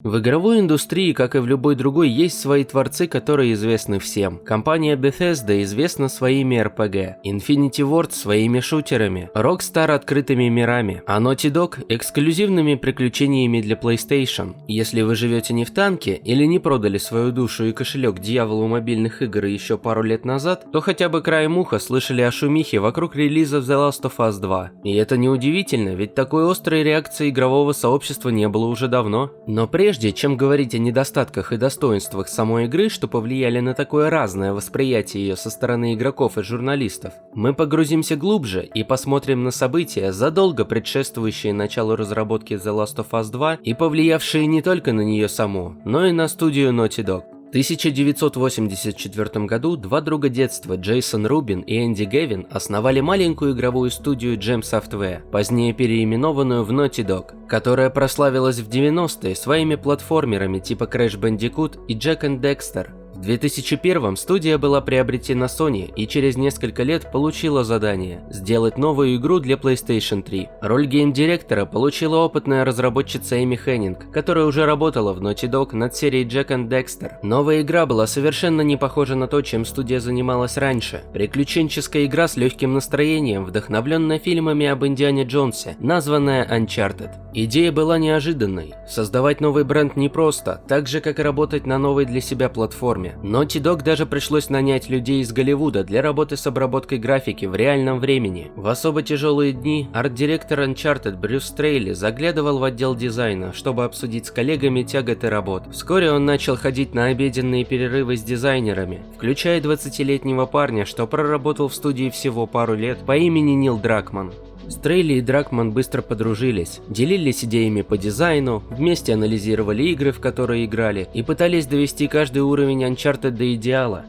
В игровой индустрии, как и в любой другой, есть свои творцы, которые известны всем. Компания Bethesda известна своими RPG, Infinity Ward своими шутерами, Rockstar открытыми мирами, а Naughty Dog эксклюзивными приключениями для PlayStation. Если вы живете не в танке или не продали свою душу и кошелек дьяволу мобильных игр еще пару лет назад, то хотя бы краем уха слышали о шумихе вокруг релиза The Last of Us 2. И это неудивительно, ведь такой острой реакции игрового сообщества не было уже давно. Но прежде чем говорить о недостатках и достоинствах самой игры, что повлияли на такое разное восприятие ее со стороны игроков и журналистов, мы погрузимся глубже и посмотрим на события, задолго предшествующие началу разработки The Last of Us 2 и повлиявшие не только на нее саму, но и на студию Naughty Dog. В 1984 году два друга детства, Джейсон Рубин и Энди Гевин, основали маленькую игровую студию Jam Software, позднее переименованную в Naughty Dog, которая прославилась в 90-е своими платформерами типа Crash Bandicoot и Jak and Daxter. В 2001-м студия была приобретена Sony и через несколько лет получила задание сделать новую игру для PlayStation 3. Роль гейм-директора получила опытная разработчица Эми Хеннинг, которая уже работала в Naughty Dog над серией Jak and Daxter. Новая игра была совершенно не похожа на то, чем студия занималась раньше. Приключенческая игра с легким настроением, вдохновленная фильмами об Индиане Джонсе, названная Uncharted. Идея была неожиданной. Создавать новый бренд непросто, так же как и работать на новой для себя платформе. Naughty Dog даже пришлось нанять людей из Голливуда для работы с обработкой графики в реальном времени. В особо тяжелые дни арт-директор Uncharted Брюс Стрейли заглядывал в отдел дизайна, чтобы обсудить с коллегами тяготы работ. Вскоре он начал ходить на обеденные перерывы с дизайнерами, включая 20-летнего парня, что проработал в студии всего пару лет, по имени Нил Дракман. Стрейли и Дракман быстро подружились, делились идеями по дизайну, вместе анализировали игры, в которые играли, и пытались довести каждый уровень Uncharted до идеала.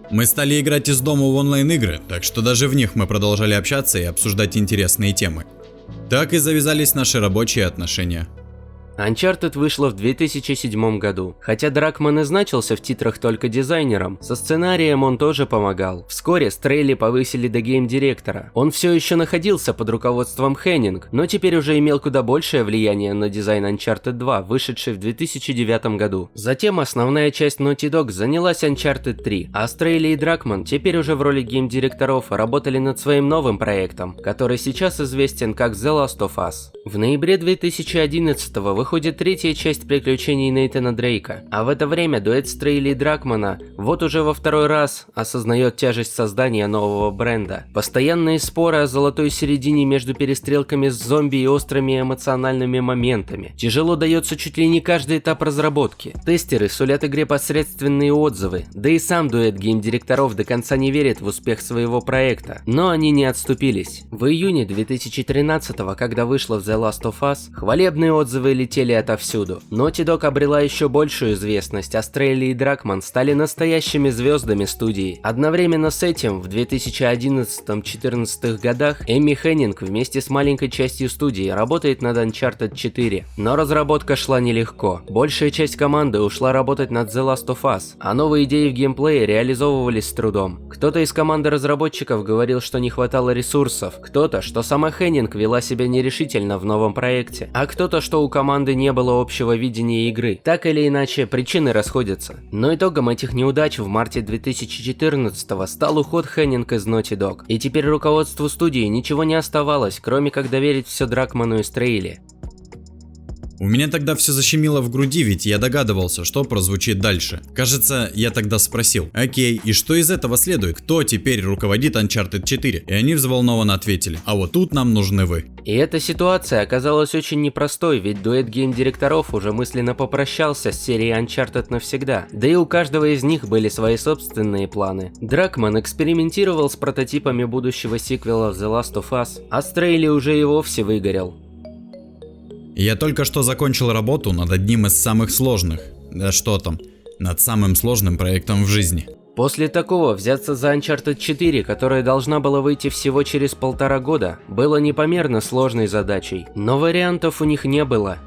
Мы стали играть из дома в онлайн-игры, так что даже в них мы продолжали общаться и обсуждать интересные темы. Так и завязались наши рабочие отношения. Uncharted вышла в 2007 году. Хотя Дракман и значился в титрах только дизайнером, со сценарием он тоже помогал. Вскоре Стрейли повысили до гейм-директора. Он все еще находился под руководством Хеннинг, но теперь уже имел куда большее влияние на дизайн Uncharted 2, вышедший в 2009 году. Затем основная часть Naughty Dog занялась Uncharted 3, а Стрейли и Дракман теперь уже в роли гейм-директоров работали над своим новым проектом, который сейчас известен как The Last of Us. В ноябре 2011 выходит третья часть приключений Нейтана Дрейка, а в это время дуэт Стрейли и Дракмана вот уже во второй раз осознает тяжесть создания нового бренда. Постоянные споры о золотой середине между перестрелками с зомби и острыми эмоциональными моментами. Тяжело дается чуть ли не каждый этап разработки. Тестеры сулят игре посредственные отзывы, да и сам дуэт гейм-директоров до конца не верит в успех своего проекта, но они не отступились. В июне 2013, когда вышла The Last of Us, хвалебные отзывы летели отовсюду. Naughty Dog обрела еще большую известность, а Стрейли и Дракман стали настоящими звездами студии. Одновременно с этим, в 2011-2014 годах, Эми Хеннинг вместе с маленькой частью студии работает над Uncharted 4. Но разработка шла нелегко. Большая часть команды ушла работать над The Last of Us, а новые идеи в геймплее реализовывались с трудом. Кто-то из команды разработчиков говорил, что не хватало ресурсов, кто-то, что сама Хеннинг вела себя нерешительно в новом проекте, а кто-то, что у команды не было общего видения игры. Так или иначе, причины расходятся. Но итогом этих неудач в марте 2014 стал уход Хеннинг из Naughty Dog. И теперь руководству студии ничего не оставалось, кроме как доверить все Дракману и Стрейли. У меня тогда все защемило в груди, ведь я догадывался, что прозвучит дальше. Кажется, я тогда спросил: окей, и что из этого следует? Кто теперь руководит Uncharted 4? И они взволнованно ответили: а вот тут нам нужны вы. И эта ситуация оказалась очень непростой, ведь дуэт гейм-директоров уже мысленно попрощался с серией Uncharted навсегда. Да и у каждого из них были свои собственные планы. Дракман экспериментировал с прототипами будущего сиквела The Last of Us, а Стрейли уже и вовсе выгорел. Я только что закончил работу над одним из самых сложных, да что там, над самым сложным проектом в жизни. После такого взяться за Uncharted 4, которая должна была выйти всего через 1,5 года, было непомерно сложной задачей, но вариантов у них не было.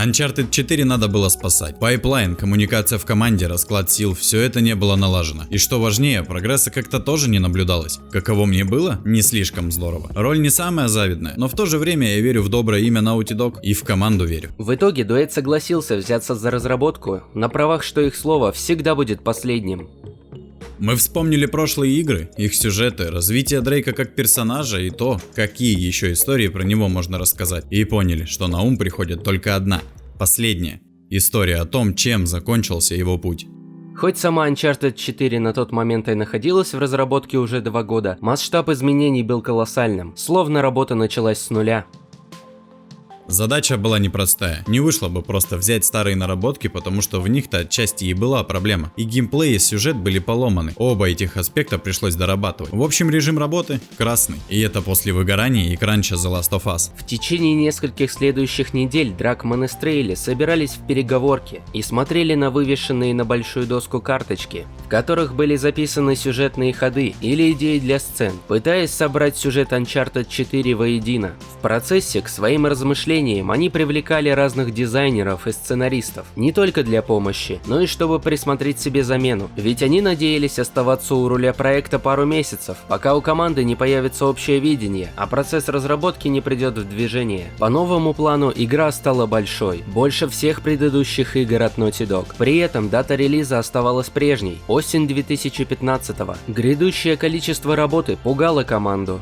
Uncharted 4 надо было спасать. Пайплайн, коммуникация в команде, расклад сил, все это не было налажено. И что важнее, прогресса как-то тоже не наблюдалось. Каково мне было? Не слишком здорово. Роль не самая завидная, но в то же время я верю в доброе имя Naughty Dog и в команду верю. В итоге дуэт согласился взяться за разработку на правах, что их слово всегда будет последним. Мы вспомнили прошлые игры, их сюжеты, развитие Дрейка как персонажа и то, какие еще истории про него можно рассказать. И поняли, что на ум приходит только одна, последняя история о том, чем закончился его путь. Хоть сама Uncharted 4 на тот момент и находилась в разработке уже 2 года, масштаб изменений был колоссальным, словно работа началась с нуля. Задача была непростая. Не вышло бы просто взять старые наработки, потому что в них-то отчасти и была проблема. И геймплей, и сюжет были поломаны. Оба этих аспекта пришлось дорабатывать. В общем, режим работы красный. И это после выгорания и кранча The Last of Us. В течение нескольких следующих недель Дракман и Стрейли собирались в переговорки и смотрели на вывешенные на большую доску карточки, в которых были записаны сюжетные ходы или идеи для сцен, пытаясь собрать сюжет Uncharted 4 воедино. В процессе к своим размышлениям они привлекали разных дизайнеров и сценаристов, не только для помощи, но и чтобы присмотреть себе замену, ведь они надеялись оставаться у руля проекта пару месяцев, пока у команды не появится общее видение, а процесс разработки не придет в движение. По новому плану игра стала большой, больше всех предыдущих игр от Naughty Dog. При этом дата релиза оставалась прежней – осень 2015-го. Грядущее количество работы пугало команду.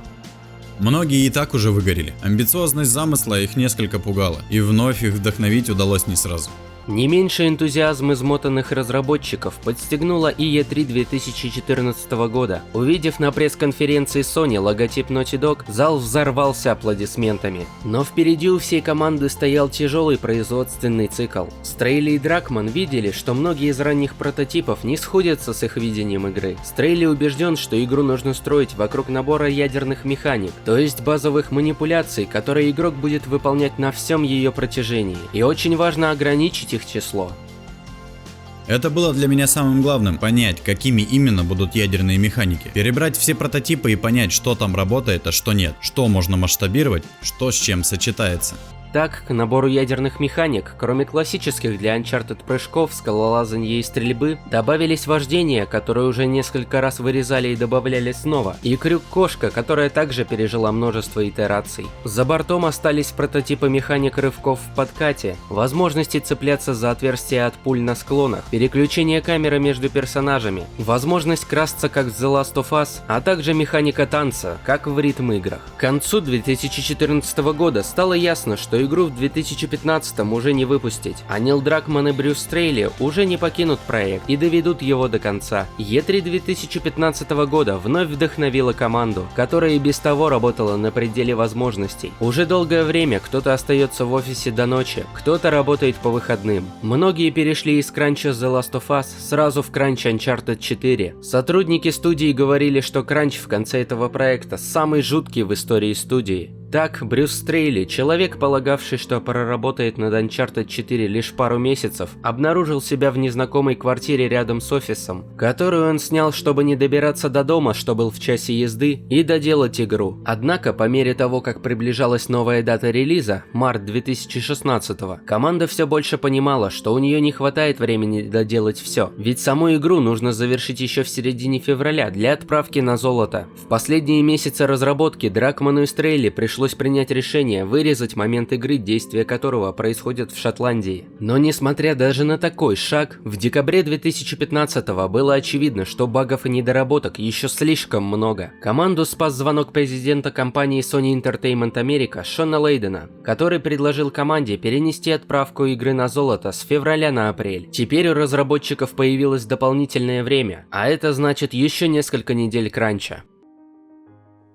Многие и так уже выгорели. Амбициозность замысла их несколько пугала, и вновь их вдохновить удалось не сразу. Не меньше энтузиазм измотанных разработчиков подстегнула и E3 2014 года. Увидев на пресс-конференции Sony логотип Naughty Dog, зал взорвался аплодисментами. Но впереди у всей команды стоял тяжелый производственный цикл. Стрейли и Дракман видели, что многие из ранних прототипов не сходятся с их видением игры. Стрейли убежден, что игру нужно строить вокруг набора ядерных механик, то есть базовых манипуляций, которые игрок будет выполнять на всем ее протяжении. И очень важно ограничить их число. Это было для меня самым главным – понять, какими именно будут ядерные механики. Перебрать все прототипы и понять, что там работает, а что нет. Что можно масштабировать, что с чем сочетается. Так, к набору ядерных механик, кроме классических для Uncharted прыжков, скалолазанья и стрельбы, добавились вождения, которые уже несколько раз вырезали и добавляли снова, и крюк-кошка, которая также пережила множество итераций. За бортом остались прототипы механик рывков в подкате, возможности цепляться за отверстия от пуль на склонах, переключение камеры между персонажами, возможность красться как в The Last of Us, а также механика танца, как в ритм-играх. К концу 2014 года стало ясно, что игру в 2015 уже не выпустить, а Нил Дракман и Брюс Стрейли уже не покинут проект и доведут его до конца. E3 2015 года вновь вдохновила команду, которая и без того работала на пределе возможностей. Уже долгое время кто-то остается в офисе до ночи, кто-то работает по выходным. Многие перешли из кранча The Last of Us сразу в кранч Uncharted 4. Сотрудники студии говорили, что кранч в конце этого проекта самый жуткий в истории студии. Так, Брюс Стрейли, человек, полагавший, что проработает над Uncharted 4 лишь пару месяцев, обнаружил себя в незнакомой квартире рядом с офисом, которую он снял, чтобы не добираться до дома, что был в часе езды, и доделать игру. Однако, по мере того, как приближалась новая дата релиза, март 2016-го, команда все больше понимала, что у нее не хватает времени доделать все, ведь саму игру нужно завершить еще в середине февраля для отправки на золото. В последние месяцы разработки Дракману и Стрейли пришлось принять решение вырезать момент игры, действие которого происходит в Шотландии. Но несмотря даже на такой шаг, в декабре 2015-го было очевидно, что багов и недоработок еще слишком много. Команду спас звонок президента компании Sony Entertainment America Шона Лейдена, который предложил команде перенести отправку игры на золото с февраля на апрель. Теперь у разработчиков появилось дополнительное время, а это значит еще несколько недель кранча.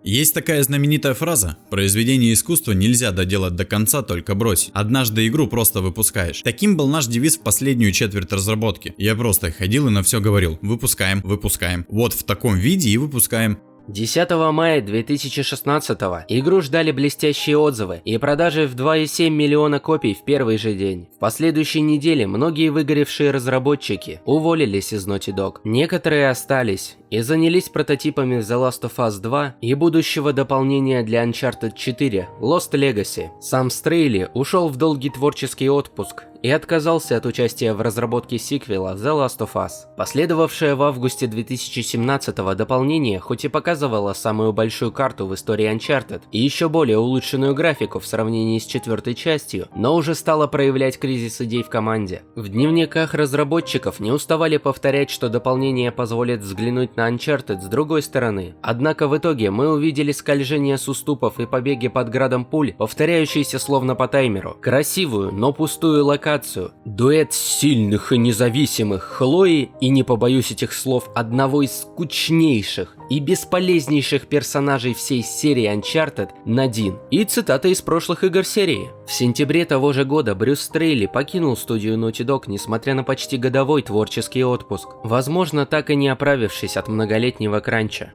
Есть такая знаменитая фраза: произведение искусства нельзя доделать до конца, только бросить. Однажды игру просто выпускаешь. Таким был наш девиз в последнюю четверть разработки. Я просто ходил и на все говорил: выпускаем, выпускаем. Вот в таком виде и выпускаем. 10 мая 2016 игру ждали блестящие отзывы и продажи в 2,7 миллиона копий в первый же день. В последующей неделе многие выгоревшие разработчики уволились из Naughty Dog. Некоторые остались и занялись прототипами The Last of Us 2 и будущего дополнения для Uncharted 4 Lost Legacy. Сам Стрейли ушел в долгий творческий отпуск и отказался от участия в разработке сиквела The Last of Us. Последовавшее в августе 2017 дополнение хоть и показывало самую большую карту в истории Uncharted и еще более улучшенную графику в сравнении с четвертой частью, но уже стало проявлять кризис идей в команде. В дневниках разработчиков не уставали повторять, что дополнение позволит взглянуть на Uncharted с другой стороны. Однако в итоге мы увидели скольжение с уступов и побеги под градом пуль, повторяющиеся словно по таймеру, красивую, но пустую локацию, дуэт сильных и независимых Хлои и, не побоюсь этих слов, одного из скучнейших и бесполезнейших персонажей всей серии Uncharted, Надин, и цитаты из прошлых игр серии. В сентябре того же года Брюс Стрейли покинул студию Naughty Dog, несмотря на почти годовой творческий отпуск, возможно, так и не оправившись от многолетнего кранча.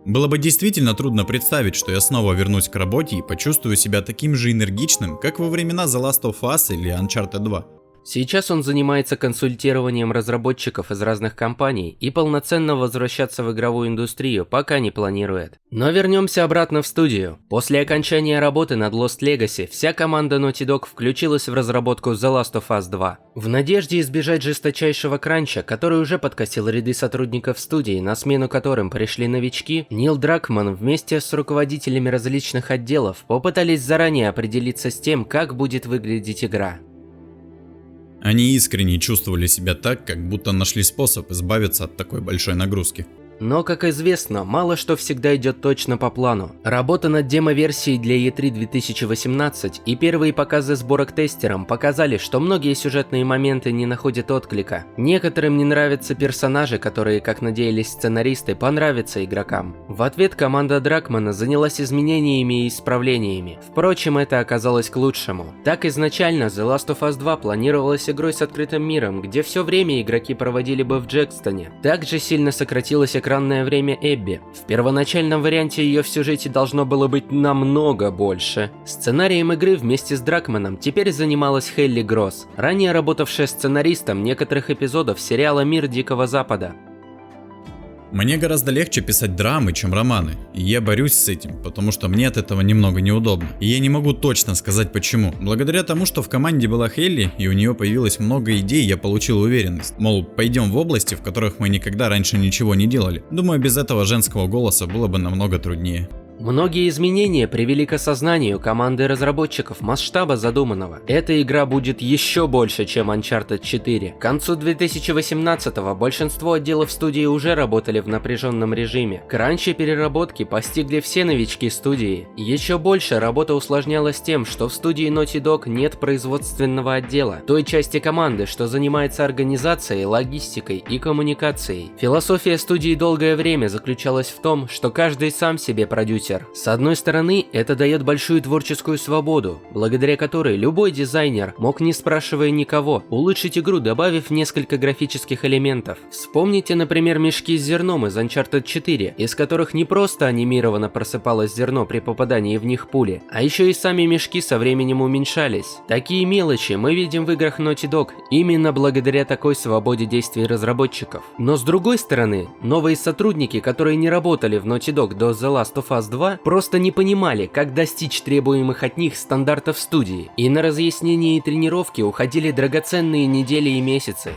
Было бы действительно трудно представить, что я снова вернусь к работе и почувствую себя таким же энергичным, как во времена The Last of Us или Uncharted 2. Сейчас он занимается консультированием разработчиков из разных компаний и полноценно возвращаться в игровую индустрию пока не планирует. Но вернемся обратно в студию. После окончания работы над Lost Legacy вся команда Naughty Dog включилась в разработку The Last of Us 2. В надежде избежать жесточайшего кранча, который уже подкосил ряды сотрудников студии, на смену которым пришли новички, Нил Дракман вместе с руководителями различных отделов попытались заранее определиться с тем, как будет выглядеть игра. Они искренне чувствовали себя так, как будто нашли способ избавиться от такой большой нагрузки. Но, как известно, мало что всегда идет точно по плану. Работа над демо-версией для E3 2018 и первые показы сборок тестерам показали, что многие сюжетные моменты не находят отклика. Некоторым не нравятся персонажи, которые, как надеялись сценаристы, понравятся игрокам. В ответ команда Дракмана занялась изменениями и исправлениями. Впрочем, это оказалось к лучшему. Так изначально The Last of Us 2 планировалась игрой с открытым миром, где все время игроки проводили бы в Джекстоне. Также сильно сократилось экранное время Эбби. В первоначальном варианте ее в сюжете должно было быть намного больше. Сценарием игры вместе с Дракманом теперь занималась Хелли Гросс, ранее работавшая сценаристом некоторых эпизодов сериала «Мир Дикого Запада». Мне гораздо легче писать драмы, чем романы, и я борюсь с этим, потому что мне от этого немного неудобно. И я не могу точно сказать почему. Благодаря тому, что в команде была Хелли, и у нее появилось много идей, я получил уверенность. Мол, пойдем в области, в которых мы никогда раньше ничего не делали. Думаю, без этого женского голоса было бы намного труднее. Многие изменения привели к осознанию команды разработчиков масштаба задуманного. Эта игра будет еще больше, чем Uncharted 4. К концу 2018-го большинство отделов студии уже работали в напряженном режиме. Кранчи переработки постигли все новички студии. Еще больше работа усложнялась тем, что в студии Naughty Dog нет производственного отдела, той части команды, что занимается организацией, логистикой и коммуникацией. Философия студии долгое время заключалась в том, что каждый сам себе продюсер. С одной стороны, это дает большую творческую свободу, благодаря которой любой дизайнер мог, не спрашивая никого, улучшить игру, добавив несколько графических элементов. Вспомните, например, мешки с зерном из Uncharted 4, из которых не просто анимированно просыпалось зерно при попадании в них пули, а еще и сами мешки со временем уменьшались. Такие мелочи мы видим в играх Naughty Dog именно благодаря такой свободе действий разработчиков. Но с другой стороны, новые сотрудники, которые не работали в Naughty Dog до The Last of Us 2, просто не понимали, как достичь требуемых от них стандартов студии, и на разъяснение и тренировки уходили драгоценные недели и месяцы.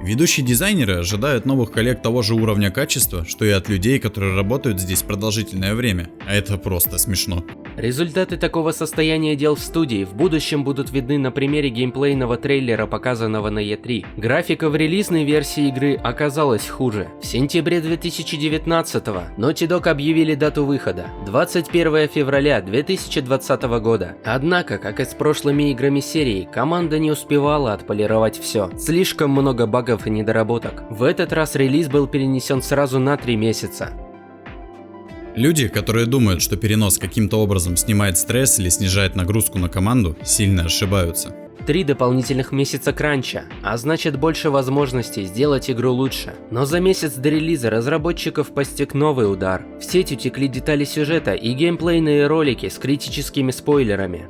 Ведущие дизайнеры ожидают новых коллег того же уровня качества, что и от людей, которые работают здесь продолжительное время, а это просто смешно. Результаты такого состояния дел в студии в будущем будут видны на примере геймплейного трейлера, показанного на E3. Графика в релизной версии игры оказалась хуже. В сентябре 2019-го Naughty Dog объявили дату выхода – 21 февраля 2020 года. Однако, как и с прошлыми играми серии, команда не успевала отполировать все. Слишком много багов и недоработок. В этот раз релиз был перенесен сразу на 3 месяца. Люди, которые думают, что перенос каким-то образом снимает стресс или снижает нагрузку на команду, сильно ошибаются. 3 дополнительных месяца кранча, а значит больше возможностей сделать игру лучше. Но за месяц до релиза разработчиков постиг новый удар. В сеть утекли детали сюжета и геймплейные ролики с критическими спойлерами.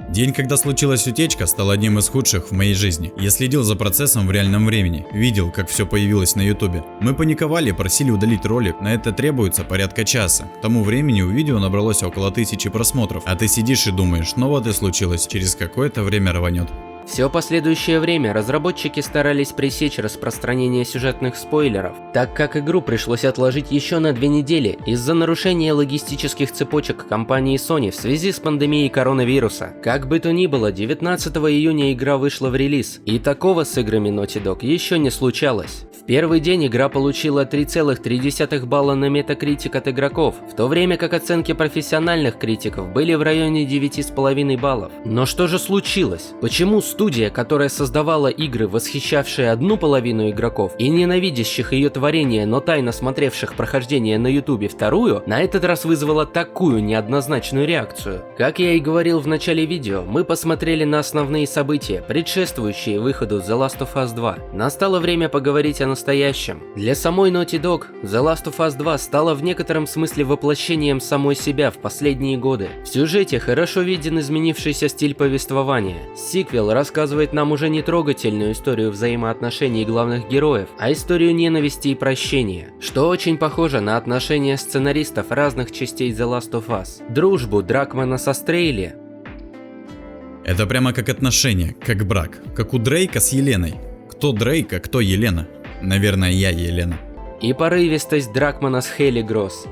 День, когда случилась утечка, стал одним из худших в моей жизни. Я следил за процессом в реальном времени, видел, как все появилось на ютубе. Мы паниковали и просили удалить ролик, на это требуется порядка часа. К тому времени у видео набралось около 1000 просмотров, а ты сидишь и думаешь, ну вот и случилось, через какое-то время рванет. Все последующее время разработчики старались пресечь распространение сюжетных спойлеров, так как игру пришлось отложить еще на 2 недели из-за нарушения логистических цепочек компании Sony в связи с пандемией коронавируса. Как бы то ни было, 19 июня игра вышла в релиз, и такого с играми Naughty Dog еще не случалось. В первый день игра получила 3,3 балла на Metacritic от игроков, в то время как оценки профессиональных критиков были в районе 9,5 баллов. Но что же случилось? Почему студия, которая создавала игры, восхищавшие одну половину игроков и ненавидящих ее творение, но тайно смотревших прохождение на ютубе вторую, на этот раз вызвала такую неоднозначную реакцию? Как я и говорил в начале видео, мы посмотрели на основные события, предшествующие выходу The Last of Us 2. Настало время поговорить о настоящем. Для самой Naughty Dog The Last of Us 2 стала в некотором смысле воплощением самой себя в последние годы. В сюжете хорошо виден изменившийся стиль повествования. Сиквел рассказывает нам уже не трогательную историю взаимоотношений главных героев, а историю ненависти и прощения, что очень похоже на отношения сценаристов разных частей The Last of Us. Дружбу Дракмана со Стрейли. Это прямо как отношения, как брак, как у Дрейка с Еленой. Кто Дрейк, а кто Елена? Наверное, я Елена. И порывистость Дракмана с Хелли Гросс.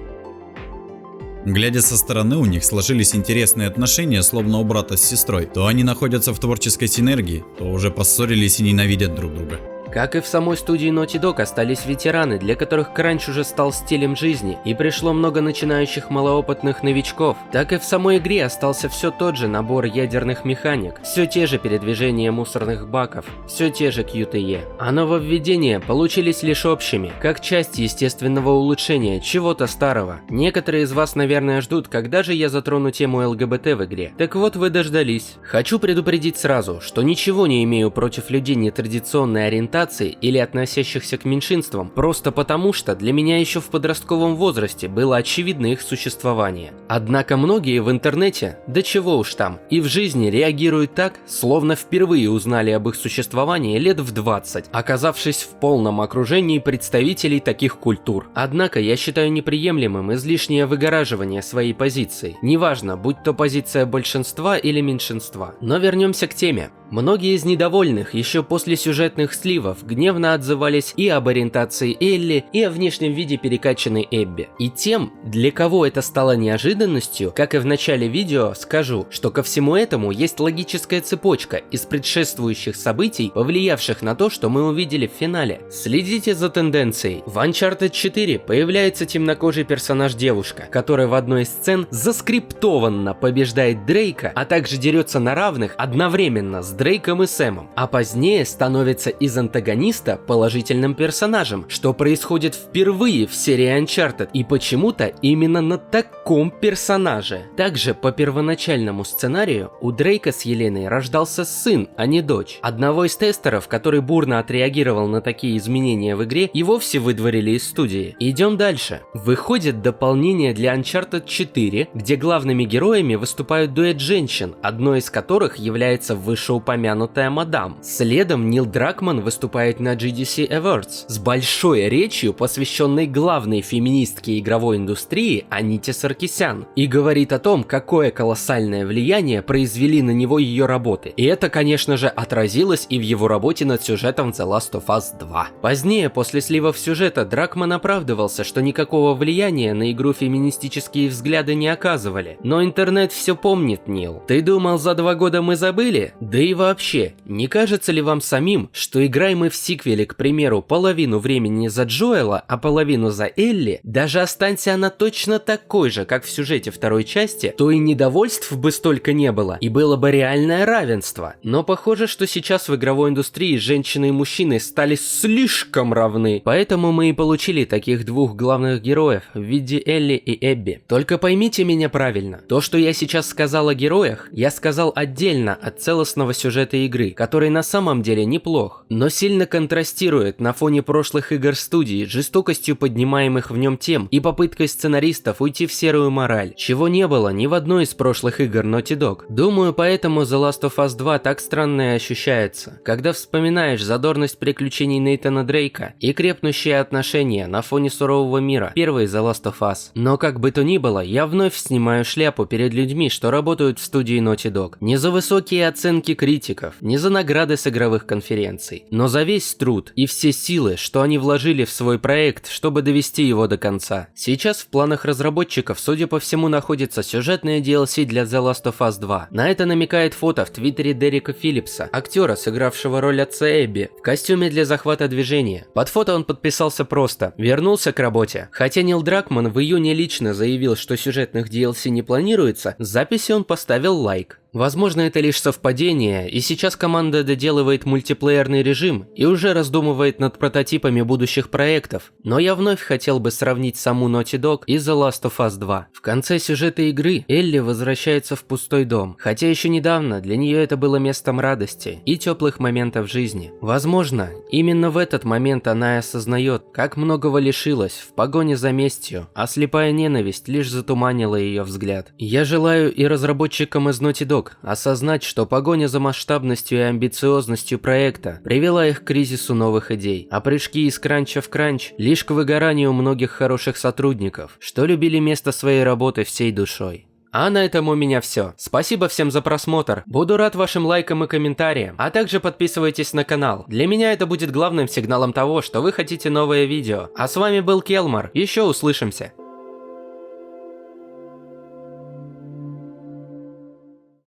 Глядя со стороны, у них сложились интересные отношения, словно у брата с сестрой. То они находятся в творческой синергии, то уже поссорились и ненавидят друг друга. Как и в самой студии Naughty Dog остались ветераны, для которых кранч уже стал стилем жизни, и пришло много начинающих малоопытных новичков, так и в самой игре остался все тот же набор ядерных механик, все те же передвижения мусорных баков, все те же QTE. А нововведения получились лишь общими, как часть естественного улучшения чего-то старого. Некоторые из вас, наверное, ждут, когда же я затрону тему ЛГБТ в игре. Так вот, вы дождались. Хочу предупредить сразу, что ничего не имею против людей нетрадиционной ориентации или относящихся к меньшинствам, просто потому что для меня еще в подростковом возрасте было очевидно их существование. Однако многие в интернете, да чего уж там, и в жизни реагируют так, словно впервые узнали об их существовании лет в 20, оказавшись в полном окружении представителей таких культур. Однако я считаю неприемлемым излишнее выгораживание своей позиции, неважно, будь то позиция большинства или меньшинства. Но вернемся к теме. Многие из недовольных еще после сюжетных сливов гневно отзывались и об ориентации Элли, и о внешнем виде перекачанной Эбби. И тем, для кого это стало неожиданностью, как и в начале видео, скажу, что ко всему этому есть логическая цепочка из предшествующих событий, повлиявших на то, что мы увидели в финале. Следите за тенденцией. В Uncharted 4 появляется темнокожий персонаж-девушка, которая в одной из сцен заскриптованно побеждает Дрейка, а также дерется на равных одновременно с Дрейком и Сэмом, а позднее становится из антагониста положительным персонажем, что происходит впервые в серии Uncharted, и почему-то именно на таком персонаже. Также по первоначальному сценарию у Дрейка с Еленой рождался сын, а не дочь. Одного из тестеров, который бурно отреагировал на такие изменения в игре, и вовсе выдворили из студии. Идем дальше. Выходит дополнение для Uncharted 4, где главными героями выступают дуэт женщин, одной из которых является вышеупомянутая мадам. Следом Нил Дракман выступает на GDC Awards с большой речью, посвященной главной феминистке игровой индустрии Аните Саркисян, и говорит о том, какое колоссальное влияние произвели на него ее работы. И это, конечно же, отразилось и в его работе над сюжетом The Last of Us 2. Позднее, после сливов сюжета, Дракман оправдывался, что никакого влияния на игру феминистические взгляды не оказывали. Но интернет все помнит, Нил. Ты думал, за 2 года мы забыли? Да и и вообще, не кажется ли вам самим, что играем мы в сиквеле, к примеру, половину времени за Джоэла, а половину за Элли, даже останься она точно такой же, как в сюжете второй части, то и недовольств бы столько не было, и было бы реальное равенство. Но похоже, что сейчас в игровой индустрии женщины и мужчины стали слишком равны, поэтому мы и получили таких двух главных героев в виде Элли и Эбби. Только поймите меня правильно, то, что я сейчас сказал о героях, я сказал отдельно от целостного сюжета игры, который на самом деле неплох, но сильно контрастирует на фоне прошлых игр студии, жестокостью поднимаемых в нем тем и попыткой сценаристов уйти в серую мораль, чего не было ни в одной из прошлых игр Naughty Dog. Думаю, поэтому The Last of Us 2 так странно и ощущается, когда вспоминаешь задорность приключений Нейтана Дрейка и крепнущие отношения на фоне сурового мира первой The Last of Us. Но как бы то ни было, я вновь снимаю шляпу перед людьми, что работают в студии Naughty Dog. Не за высокие оценки критиков, не за награды с игровых конференций, но за весь труд и все силы, что они вложили в свой проект, чтобы довести его до конца. Сейчас в планах разработчиков, судя по всему, находится сюжетное DLC для The Last of Us 2. На это намекает фото в твиттере Дерека Филлипса, актера, сыгравшего роль отца Эбби, в костюме для захвата движения. Под фото он подписался просто «Вернулся к работе». Хотя Нил Дракман в июне лично заявил, что сюжетных DLC не планируется, с записи он поставил лайк. Возможно, это лишь совпадение, и сейчас команда доделывает мультиплеерный режим и уже раздумывает над прототипами будущих проектов. Но я вновь хотел бы сравнить саму Naughty Dog и The Last of Us 2. В конце сюжета игры Элли возвращается в пустой дом, хотя еще недавно для нее это было местом радости и теплых моментов жизни. Возможно, именно в этот момент она и осознает, как многого лишилась в погоне за местью, а слепая ненависть лишь затуманила ее взгляд. Я желаю и разработчикам из Naughty Dog осознать, что погоня за масштабностью и амбициозностью проекта привела их к кризису новых идей, а прыжки из кранча в кранч лишь к выгоранию многих хороших сотрудников, что любили место своей работы всей душой. А на этом у меня все. Спасибо всем за просмотр. Буду рад вашим лайкам и комментариям, а также подписывайтесь на канал. Для меня это будет главным сигналом того, что вы хотите новое видео. А с вами был Келмар. Еще услышимся.